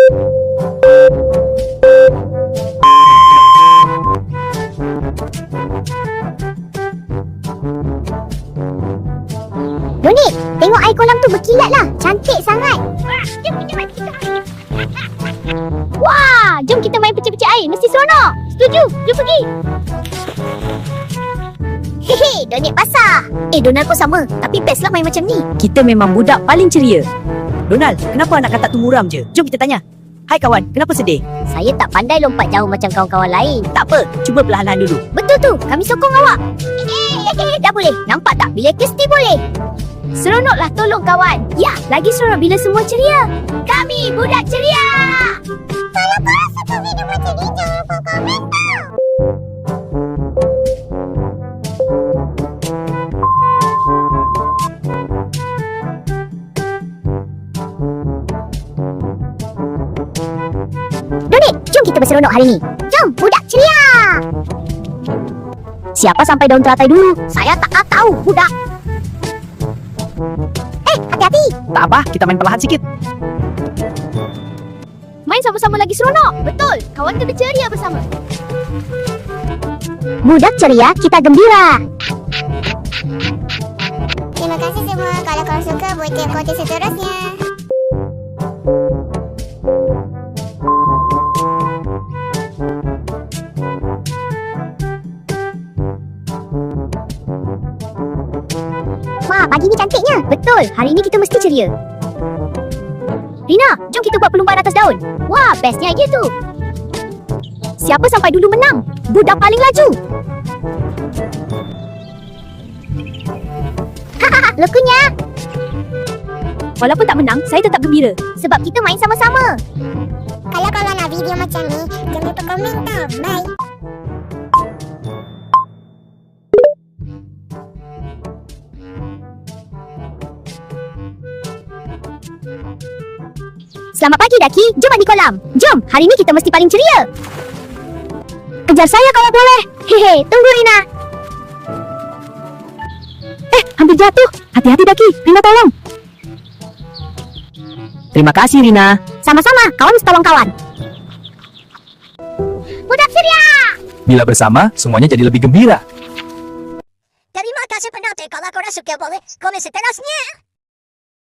Doni, tengok air kolam tu berkilat lah. Cantik sangat. Wah, jom kita main pecah-pecah air. Mesti seronok. Setuju? Jom pergi. Hehe, donit basah. Donald pun sama. Tapi best lah main macam ni. Kita memang budak paling ceria. Donald, kenapa anak katak tu muram je? Jom kita tanya. Hai kawan, kenapa sedih? Saya tak pandai lompat jauh macam kawan-kawan lain. Tak apa, cuba perlahan-lahan dulu. Betul tu, kami sokong awak. Dah boleh. Nampak tak? Bila Kirsty boleh. Seronoklah tolong kawan. Ya, lagi seronok bila semua ceria. Kami budak ceria. Kalau korang suka video macam ni, jangan lupa komen tau. Donit, jom kita berseronok hari ni. Jom, budak ceria. Siapa sampai daun teratai dulu? Saya tak tahu, budak. Hati-hati. Tak apa, kita main perlahan sikit. Main sama-sama lagi seronok. Betul, kawan kena ceria bersama. Budak ceria, kita gembira. Terima kasih semua. Kalau korang suka, buat tiap konten seterusnya. Wah, pagi ni cantiknya. Betul, hari ni kita mesti ceria. Rina, jom kita buat perlumbaan atas daun. Wah, bestnya idea tu. Siapa sampai dulu menang? Budak paling laju. Hahaha, lukunya. Walaupun tak menang, saya tetap gembira. Sebab kita main sama-sama. Kalau korang nak video macam ni, jangan lupa komen tau. Bye. Selamat pagi, Daki. Jom mandi kolam. Jom, hari ni kita mesti paling ceria. Kejar saya kalau boleh. Hehe, tunggu Rina. Hampir jatuh. Hati-hati Daki, Rina tolong. Terima kasih Rina. Sama-sama, kawan mesti tolong kawan. Budak ceria. Bila bersama, semuanya jadi lebih gembira. Terima kasih penonton. Kalau korang suka, boleh komen seterusnya.